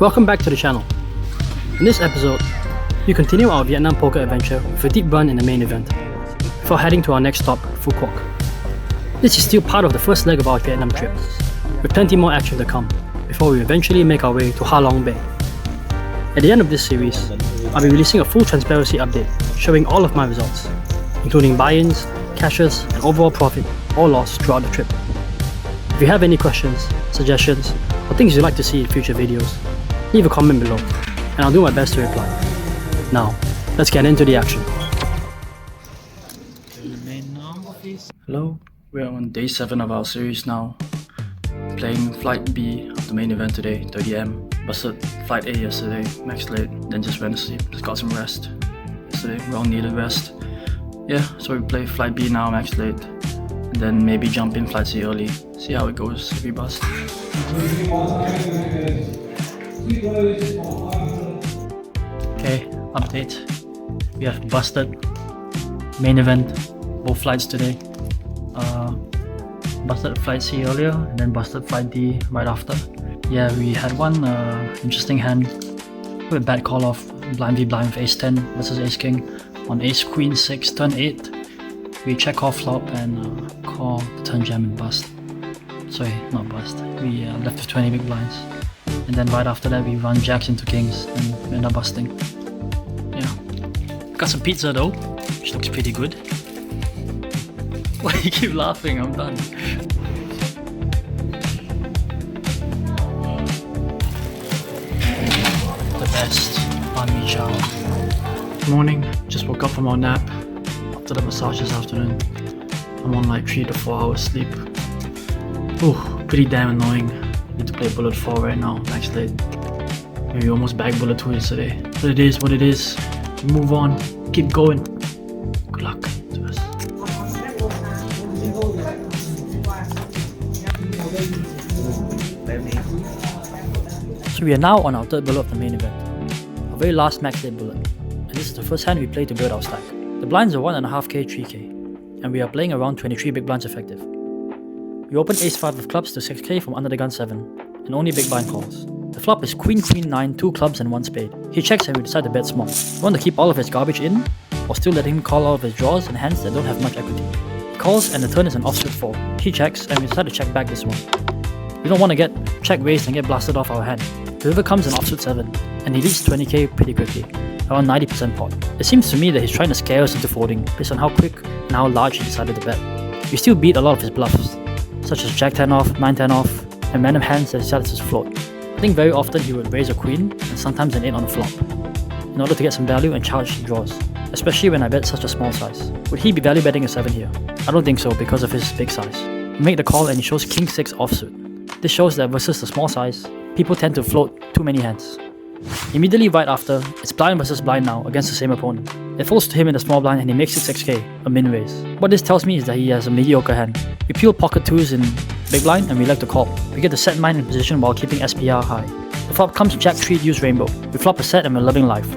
Welcome back to the channel. In this episode, we continue our Vietnam poker adventure with a deep run in the main event, before heading to our next stop, Quoc. This is still part of the first leg of our Vietnam trip, with plenty more action to come, before we eventually make our way to Ha Long Bay. At the end of this series, I'll be releasing a full transparency update showing all of my results, including buy-ins, cashes, and overall profit or loss throughout the trip. If you have any questions, suggestions, or things you'd like to see in future videos, leave a comment below, and I'll do my best to reply. Now, let's get into the action. Hello, we're on day 7 of our series now. Playing Flight B of the main event today, 30M. Busted Flight A yesterday, max late, then just went to sleep, just got some rest. Yesterday, we all needed rest. Yeah, so we play Flight B now, max late, and then maybe jump in Flight C early. See how it goes if we bust. Okay, update. We have busted main event, both flights today. Busted Flight C earlier and then busted Flight D right after. Yeah, we had one interesting hand with a bad call off, blind v blind with ace 10 versus ace king on ace queen 6 turn 8. We check call flop and call the turn jam and bust. Sorry, not bust. We left with 20 big blinds. And then right after that we run jacks into kings and we end up busting. Yeah. Got some pizza though, which looks pretty good. Why do you keep laughing? I'm done. The best, Banh Mi Chow. Morning, just woke up from our nap after the massage this afternoon. I'm on like 3 to 4 hours sleep. Ooh, pretty damn annoying. Need to play bullet 4 right now, max late. Maybe almost bagged bullet 2 yesterday. But it is what it is. Move on, keep going. Good luck to us. So we are now on our third bullet of the main event. Our very last max late bullet. And this is the first hand we play to build our stack. The blinds are 1.5k, 3k. And we are playing around 23 big blinds effective. We open ace 5 of clubs to 6k from under the gun 7, and only big blind calls. The flop is queen queen 9, 2 clubs and 1 spade. He checks and we decide to bet small. We want to keep all of his garbage in, or still letting him call out of his draws and hands that don't have much equity. He calls and the turn is an offsuit 4. He checks and we decide to check back this one. We don't want to get check raised and get blasted off our hand. The river comes an offsuit 7, and he leads 20k pretty quickly, around 90% pot. It seems to me that he's trying to scare us into folding based on how quick and how large he decided to bet. We still beat a lot of his bluffs, such as jack 10 off, 9 10 off, and random hands that he decided to float. I think very often he would raise a queen and sometimes an 8 on the flop, in order to get some value and charge the draws, especially when I bet such a small size. Would he be value betting a 7 here? I don't think so because of his big size. We make the call and he shows king 6 offsuit. This shows that versus the small size, people tend to float too many hands. Immediately right after, it's blind versus blind now against the same opponent. It falls to him in the small blind and he makes it 6k, a min raise. What this tells me is that he has a mediocre hand. We peel pocket 2s in big blind and we like to call. We get the set mine in position while keeping SPR high. The flop comes jack 3 deuce rainbow. We flop a set and we're loving life.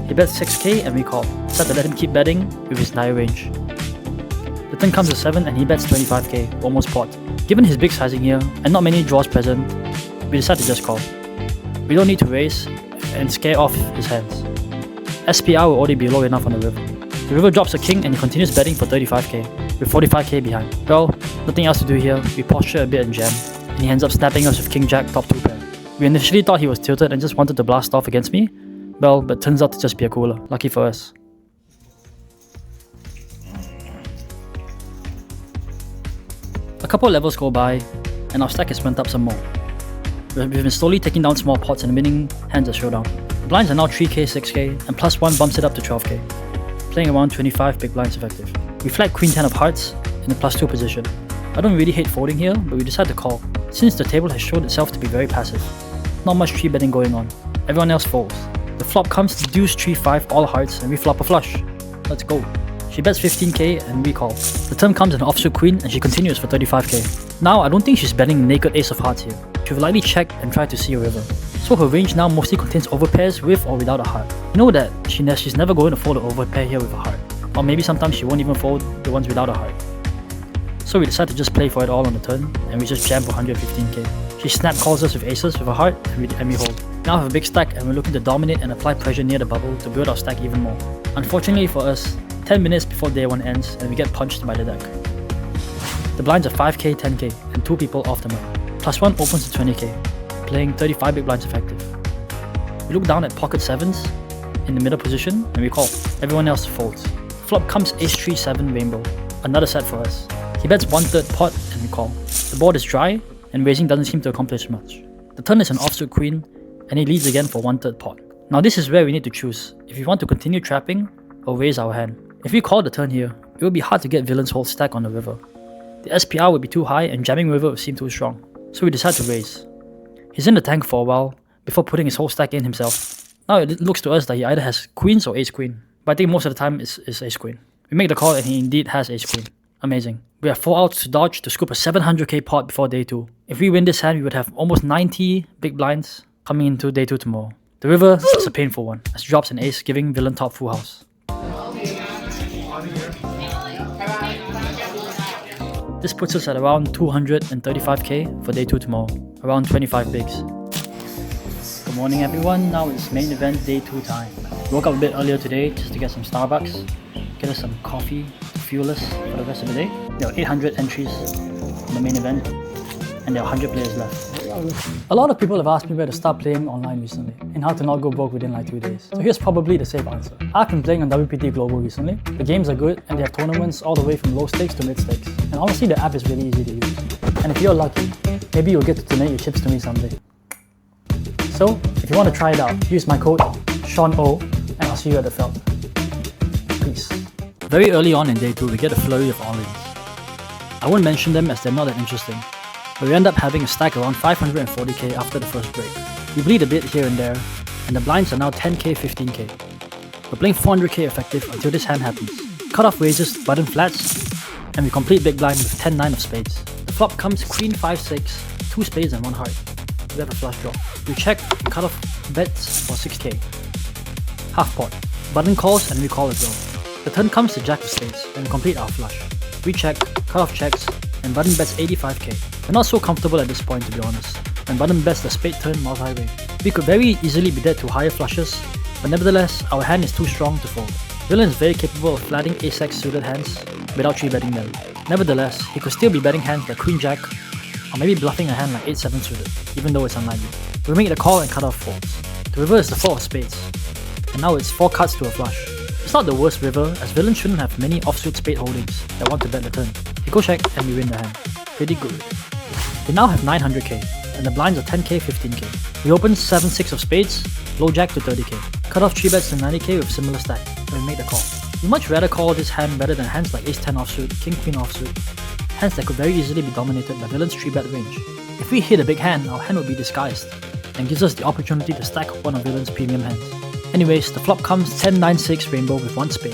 He bets 6k and we call. Decide to let him keep betting with his dire range. The turn comes to 7 and he bets 25k, almost pot. Given his big sizing here and not many draws present, we decide to just call. We don't need to raise and scare off his hands. SPR will already be low enough on the river. The river drops a king and he continues betting for 35k, with 45k behind. Well, nothing else to do here, we posture a bit and jam, and he ends up snapping us with king jack top 2 pair. We initially thought he was tilted and just wanted to blast off against me, well, but turns out to just be a cooler, lucky for us. A couple levels go by, and our stack has went up some more. We've been slowly taking down small pots and winning hands at showdown. The blinds are now 3k, 6k, and plus 1 bumps it up to 12k, playing around 25 big blinds effective. We flag queen 10 of hearts in the plus 2 position. I don't really hate folding here, but we decide to call, since the table has shown itself to be very passive. Not much 3 betting going on. Everyone else folds. The flop comes to deuce 3-5 all hearts and we flop a flush. Let's go. She bets 15k and we call. The turn comes an offsuit queen and she continues for 35k. Now I don't think she's betting naked ace of hearts here. She will likely check and try to see a river. So her range now mostly contains overpairs with or without a heart. You know that she's never going to fold an overpair here with a heart. Or maybe sometimes she won't even fold the ones without a heart. So we decide to just play for it all on the turn and we just jam for 115k. She snap calls us with aces with a heart and we hold. Now we have a big stack and we're looking to dominate and apply pressure near the bubble to build our stack even more. Unfortunately for us, 10 minutes before day 1 ends and we get punched by the deck. The blinds are 5k, 10k and 2 people off the map. Plus 1 opens to 20k, playing 35 big blinds effective. We look down at pocket 7s in the middle position and we call. Everyone else folds. Flop comes ace 3-7 rainbow, another set for us. He bets 1/3 pot and we call. The board is dry and raising doesn't seem to accomplish much. The turn is an offsuit queen and he leads again for 1/3 pot. Now this is where we need to choose if we want to continue trapping or raise our hand. If we call the turn here, it would be hard to get villain's whole stack on the river. The SPR would be too high and jamming river would seem too strong, so we decide to raise. He's in the tank for a while before putting his whole stack in himself. Now it looks to us that he either has queens or ace queen, but I think most of the time it's ace queen. We make the call and he indeed has ace queen. Amazing. We have 4 outs to dodge to scoop a 700k pot before day 2. If we win this hand, we would have almost 90 big blinds coming into day 2 tomorrow. The river is a painful one, as it drops an ace, giving villain top full house. This puts us at around 235k for day 2 tomorrow, around 25 bigs. Good morning everyone, now it's main event day 2 time. Woke up a bit earlier today just to get some Starbucks, get us some coffee to fuel us for the rest of the day. There are 800 entries in the main event and there are 100 players left. A lot of people have asked me where to start playing online recently and how to not go broke within like 2 days. So here's probably the safe answer. I've been playing on VPT Global recently. The games are good and they have tournaments all the way from low stakes to mid stakes. And honestly the app is really easy to use. And if you're lucky, maybe you'll get to donate your chips to me someday. So if you want to try it out, use my code SEANO and I'll see you at the felt. Peace. Very early on in day 2 we get a flurry of all-ins. I won't mention them as they're not that interesting, but we end up having a stack around 540k after the first break. We bleed a bit here and there, and the blinds are now 10k, 15k. We're playing 400k effective until this hand happens. Cutoff raises, button flats, and we complete big blind with 10-9 of spades. The flop comes queen 5-6, 2 spades and 1 heart. We have a flush draw. We check and cutoff bets for 6k. Half pot. Button calls and we call as well. The turn comes to jack of spades and we complete our flush. We check, cutoff checks, and button bets 85k. We're not so comfortable at this point to be honest, and button bets the spade turn multi-way. We could very easily be dead to higher flushes, but nevertheless, our hand is too strong to fold. Villain is very capable of flatting ace-x suited hands without 3-betting them. Nevertheless, he could still be betting hands like queen jack, or maybe bluffing a hand like 8-7 suited, even though it's unlikely. We make the call and cut off folds. The river is the 4 of spades, and now it's 4 cuts to a flush. It's not the worst river, as villain shouldn't have many offsuit spade holdings that want to bet the turn. We go check and we win the hand. Pretty good. We now have 900k, and the blinds are 10k, 15k. We open 7-6 of spades, low jack to 30k. Cut off 3 bets to 90k with similar stack, and we make the call. We'd much rather call this hand better than hands like ace-10 offsuit, king-queen offsuit, hands that could very easily be dominated by villain's 3-bet range. If we hit a big hand, our hand will be disguised, and gives us the opportunity to stack one of villain's premium hands. Anyways, the flop comes 10-9-6 rainbow with 1 spade.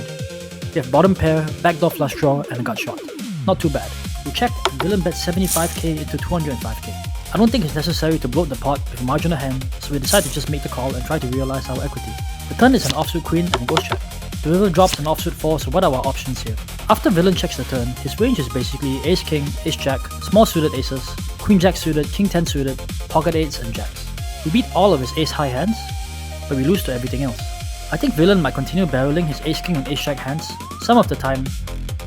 We have bottom pair, backdoor flush draw, and a gut shot. Not too bad. We check and villain bets 75k into 205k. I don't think it's necessary to bloat the pot with a marginal hand, so we decide to just make the call and try to realize our equity. The turn is an offsuit queen and we go check. The river drops an offsuit 4, so what are our options here? After villain checks the turn, his range is basically ace king, ace jack, small suited aces, queen jack suited, king 10 suited, pocket 8s and jacks. We beat all of his ace high hands, but we lose to everything else. I think villain might continue barreling his ace king and ace jack hands some of the time,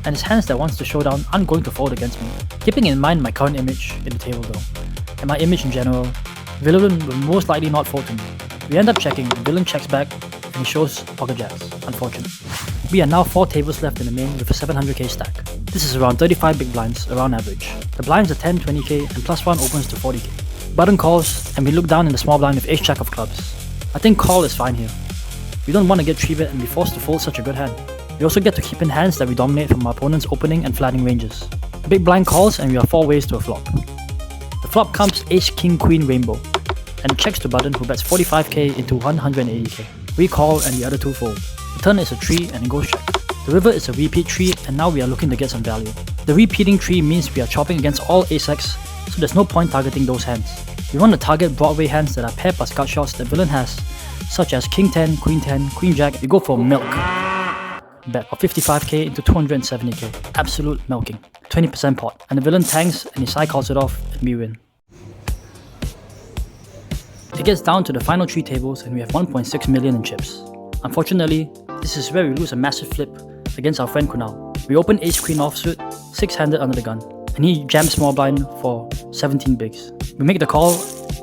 and his hands that wants to show down aren't going to fold against me. Keeping in mind my current image in the table though, and my image in general, villain will most likely not fold to me. We end up checking and villain checks back and he shows pocket jacks. Unfortunate. We are now 4 tables left in the main with a 700k stack. This is around 35 big blinds, around average. The blinds are 10, 20k and plus 1 opens to 40k. Button calls and we look down in the small blind with ace jack of clubs. I think call is fine here. We don't want to get 3-bet and be forced to fold such a good hand. We also get to keep in hands that we dominate from our opponent's opening and flattening ranges. The big blind calls and we are 4 ways to a flop. The flop comes ace king queen rainbow and checks to button who bets 45k into 180k. We call and the other 2 fold. The turn is a 3 and it goes check. The river is a repeat 3 and now we are looking to get some value. The repeating 3 means we are chopping against all ace-x, so there's no point targeting those hands. We want to target Broadway hands that are pair plus gut shots that villain has, such as king 10, queen 10, queen jack. We go for milk. Bet of 55k into 270k. Absolute milking. 20% pot. And the villain tanks and his side calls it off and we win. It gets down to the final 3 tables and we have 1.6 million in chips. Unfortunately, this is where we lose a massive flip against our friend Kunal. We open ace queen offsuit, 6-handed under the gun, and he jams small blind for 17 bigs. We make the call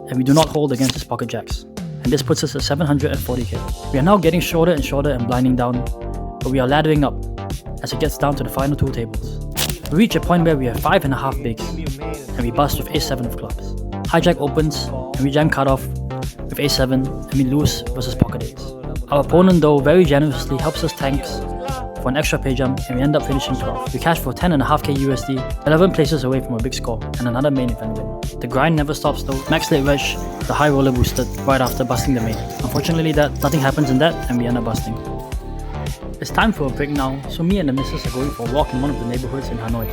and we do not hold against his pocket jacks, and this puts us at 740k. We are now getting shorter and shorter and blinding down, but we are laddering up as it gets down to the final 2 tables. We reach a point where we have 5.5 bigs and we bust with ace-7 of clubs. Hijack opens and we jam cutoff with ace-7 and we lose versus pocket ace. Our opponent though very generously helps us tanks for an extra pay jump and we end up finishing 12. We cash for 10.5k USD, 11 places away from a big score and another main event win. The grind never stops though. Max late reg, the high roller boosted right after busting the main. Unfortunately nothing happens in that and we end up busting. It's time for a break now, so me and the missus are going for a walk in one of the neighborhoods in Hanoi.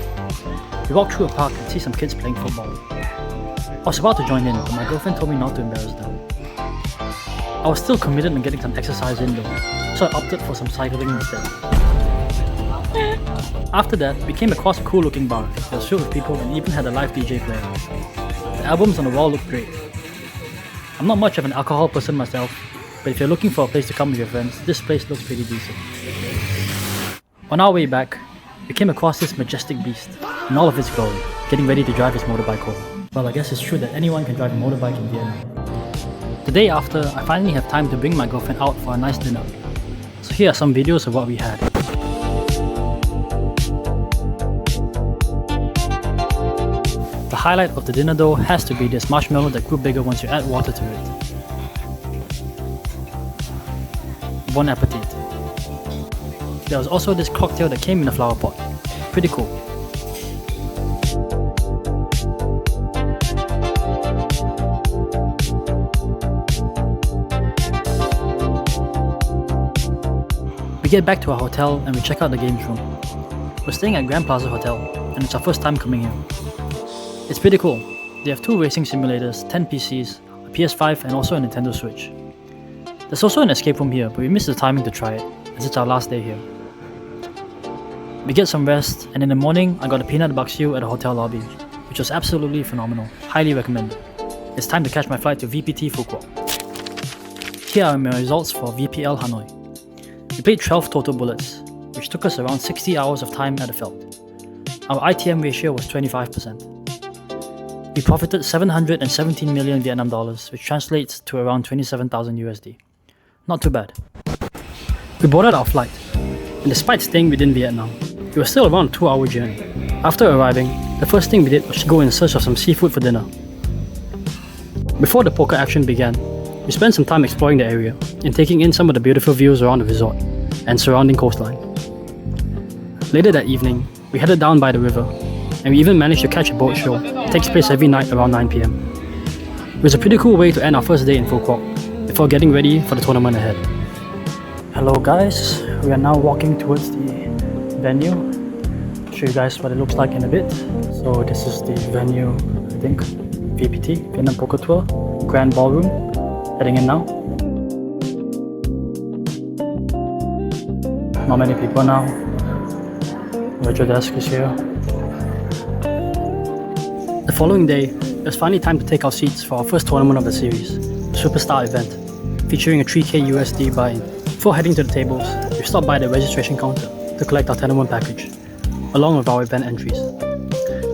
We walk through a park and see some kids playing football. I was about to join in, but my girlfriend told me not to embarrass them. I was still committed on getting some exercise in though, so I opted for some cycling instead. After that, we came across a cool looking bar that was filled with people and even had a live DJ playing. The albums on the wall looked great. I'm not much of an alcohol person myself, but if you're looking for a place to come with your friends, this place looks pretty decent. On our way back, we came across this majestic beast in all of its glory, getting ready to drive his motorbike home. Well, I guess it's true that anyone can drive a motorbike in Vietnam. The day after, I finally have time to bring my girlfriend out for a nice dinner. So here are some videos of what we had. The highlight of the dinner though has to be this marshmallow that grew bigger once you add water to it. Bon appetit. There was also this cocktail that came in a flower pot. Pretty cool. We get back to our hotel and we check out the games room. We're staying at Grand Plaza Hotel and it's our first time coming here. It's pretty cool. They have 2 racing simulators, 10 PCs, a PS5 and also a Nintendo Switch. There's also an escape room here, but we missed the timing to try it, as it's our last day here. We get some rest, and in the morning, I got a peanut bakso at the hotel lobby, which was absolutely phenomenal. Highly recommended. It's time to catch my flight to VPT Quoc. Here are my results for VPL Hanoi. We played 12 total bullets, which took us around 60 hours of time at the felt. Our ITM ratio was 25%. We profited 717 million Vietnam dollars, which translates to around 27,000 USD. Not too bad. We boarded our flight, and despite staying within Vietnam, it was still around a 2-hour journey. After arriving, the first thing we did was to go in search of some seafood for dinner. Before the poker action began, we spent some time exploring the area and taking in some of the beautiful views around the resort and surrounding coastline. Later that evening, we headed down by the river, and we even managed to catch a boat show that takes place every night around 9 PM. It was a pretty cool way to end our first day in Quoc before getting ready for the tournament ahead. Hello guys, we are now walking towards the venue. I'll show you guys what it looks like in a bit. So this is the venue, I think, VPT, Vietnam Poker Tour, Grand Ballroom. Heading in now. Not many people now. Virtual desk is here. The following day, it was finally time to take our seats for our first tournament of the series, the Superstar event, featuring a 3k USD buy-in. Before heading to the tables, we stopped by the registration counter to collect our tournament package, along with our event entries.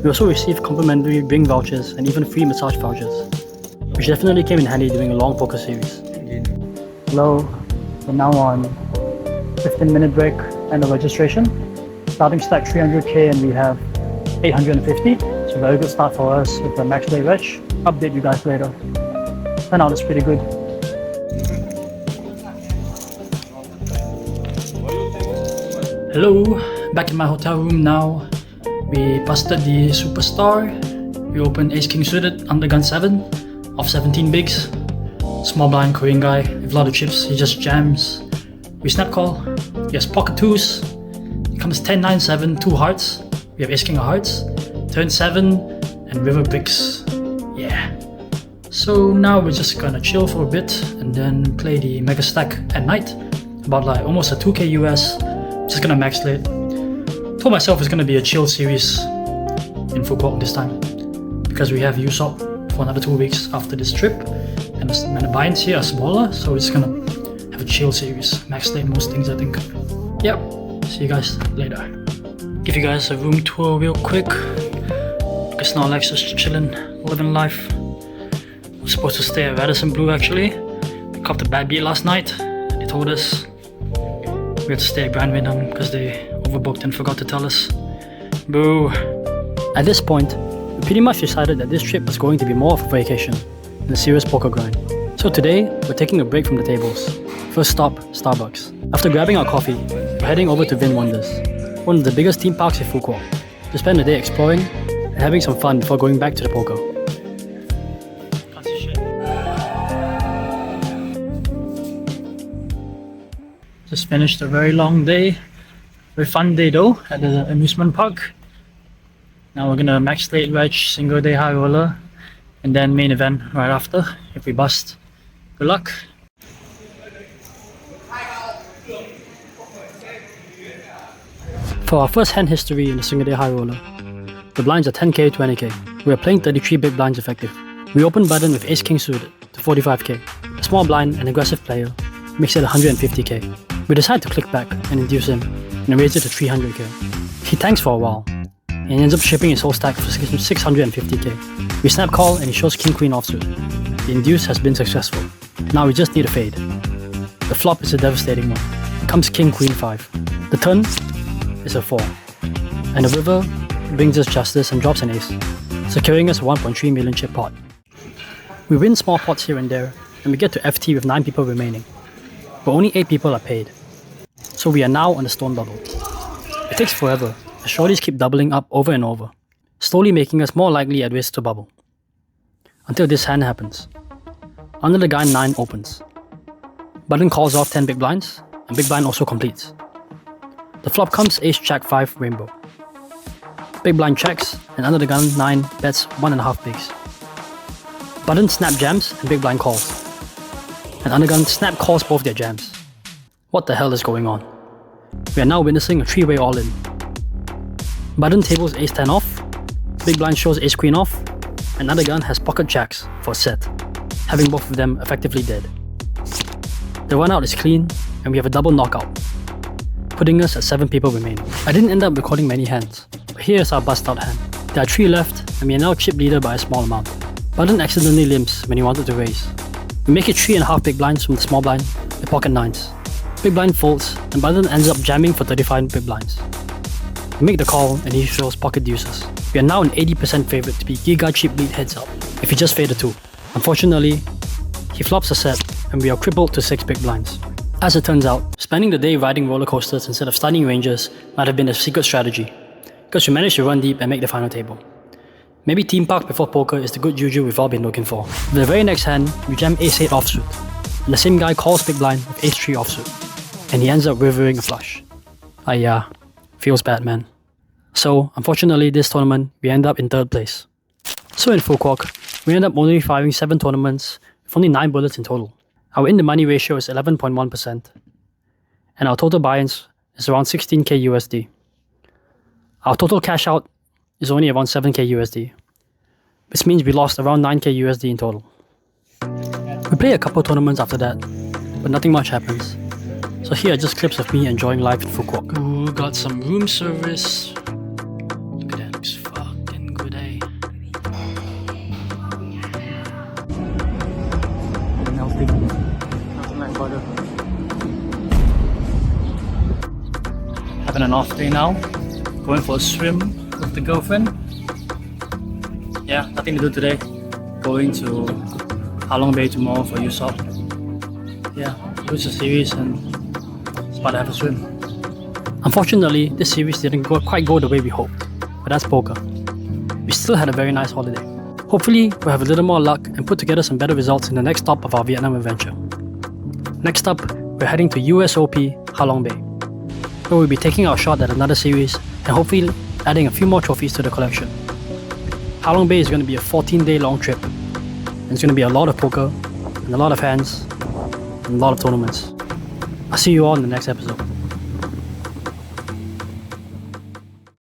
We also received complimentary drink vouchers and even free massage vouchers, which definitely came in handy during a long poker series. Hello, we're now on 15-minute break and the registration. Starting stack 300k and we have 850. So very good start for us with the max day reg. Update you guys later. Turnout is pretty good. Hello, back in my hotel room now. We busted the Superstar. We opened Ace King suited under gun 7 of 17 bigs. Small blind Korean guy with a lot of chips, he just jams. We snap call. He has pocket 2s. It comes 10-9-7, 2 hearts. We have Ace King of hearts. Turn 7 and river picks. Yeah. So now we're just gonna chill for a bit and then play the mega stack at night. About like almost a 2k US. Just gonna max late. Told myself it's gonna be a chill series in Quoc this time because we have USOP for another 2 weeks after this trip, and and the binds here are smaller, so we're just gonna have a chill series. Max lane most things, I think. Yep, see you guys later. Give you guys a room tour real quick. It's not like just chilling, living life. We're supposed to stay at Radisson Blue actually. We copped a bad beat last night. They told us we had to stay at Grand Wyndham because they overbooked and forgot to tell us. Boo. At this point, we pretty much decided that this trip was going to be more of a vacation than a serious poker grind. So today, we're taking a break from the tables. First stop, Starbucks. After grabbing our coffee, we're heading over to Vin Wonders, one of the biggest theme parks in Quoc, to spend the day exploring and having some fun before going back to the poker. Just finished a very long day. Very fun day though at the amusement park. Now we're gonna max late reg, single day high roller, and then main event right after if we bust. Good luck. For our first hand history in the single day high roller, the blinds are 10k, 20k. We are playing 33 big blinds effective. We open button with ace king suited to 45k. A small blind and aggressive player makes it 150k. We decide to click back and induce him and raise it to 300k. He tanks for a while and ends up shipping his whole stack for 650k. We snap call and he shows king queen offsuit. The induce has been successful. Now we just need a fade. The flop is a devastating one. Comes king queen 5. The turn is a 4. And the river brings us justice and drops an ace, securing us a 1.3 million chip pot. We win small pots here and there and we get to FT with 9 people remaining. But only 8 people are paid. So we are now on the stone bubble. It takes forever, the shorties keep doubling up over and over, slowly making us more likely at risk to bubble. Until this hand happens. Under the gun 9 opens. Button calls off 10 big blinds, and big blind also completes. The flop comes ace jack 5 rainbow. Big blind checks, and under the gun 9 bets 1.5 bigs. Button snap jams and big blind calls. And undergun snap calls both their jams. What the hell is going on? We are now witnessing a 3-way all-in. Button tables ace 10 off, big blind shows ace queen off, and undergun has pocket jacks for a set, having both of them effectively dead. The run out is clean, and we have a double knockout, putting us at 7 people remaining. I didn't end up recording many hands, but here's our bust out hand. There are 3 left, and we are now chip leader by a small amount. Button accidentally limps when he wanted to raise. We make it 3.5 big blinds from the small blind with pocket 9s. Big blind folds and Button ends up jamming for 35 big blinds. We make the call and he shows pocket deuces. We are now an 80% favorite to be giga chip lead heads up if he just faded 2. Unfortunately, he flops a set and we are crippled to 6 big blinds. As it turns out, spending the day riding roller coasters instead of studying ranges might have been a secret strategy, because we managed to run deep and make the final table. Maybe team park before poker is the good juju we've all been looking for. The very next hand, we jam ace 8 offsuit, and the same guy calls big blind with ace 3 offsuit, and he ends up rivering a flush. Feels bad, man. So, unfortunately this tournament, we end up in 3rd place. So in Quoc, we end up only firing 7 tournaments with only 9 bullets in total. Our in the money ratio is 11.1%, and our total buy-ins is around 16k USD. Our total cash out is only around 7k USD, which means we lost around 9k USD in total. We play a couple tournaments after that, but nothing much happens. So here are just clips of me enjoying life in Quoc. Ooh, got some room service. Look at that, looks fucking good, eh? Having an off day now. Going for a swim with the girlfriend. Yeah, nothing to do today. Going to Halong Bay tomorrow for USOP. Yeah, lose the series and it's about to have a swim. Unfortunately, this series didn't quite go the way we hoped, but that's poker. We still had a very nice holiday. Hopefully, we'll have a little more luck and put together some better results in the next stop of our Vietnam adventure. Next up, we're heading to USOP Halong Bay, where we'll be taking our shot at another series and hopefully adding a few more trophies to the collection. Halong Bay is going to be a 14-day long trip, and it's going to be a lot of poker, and a lot of hands, and a lot of tournaments. I'll see you all in the next episode.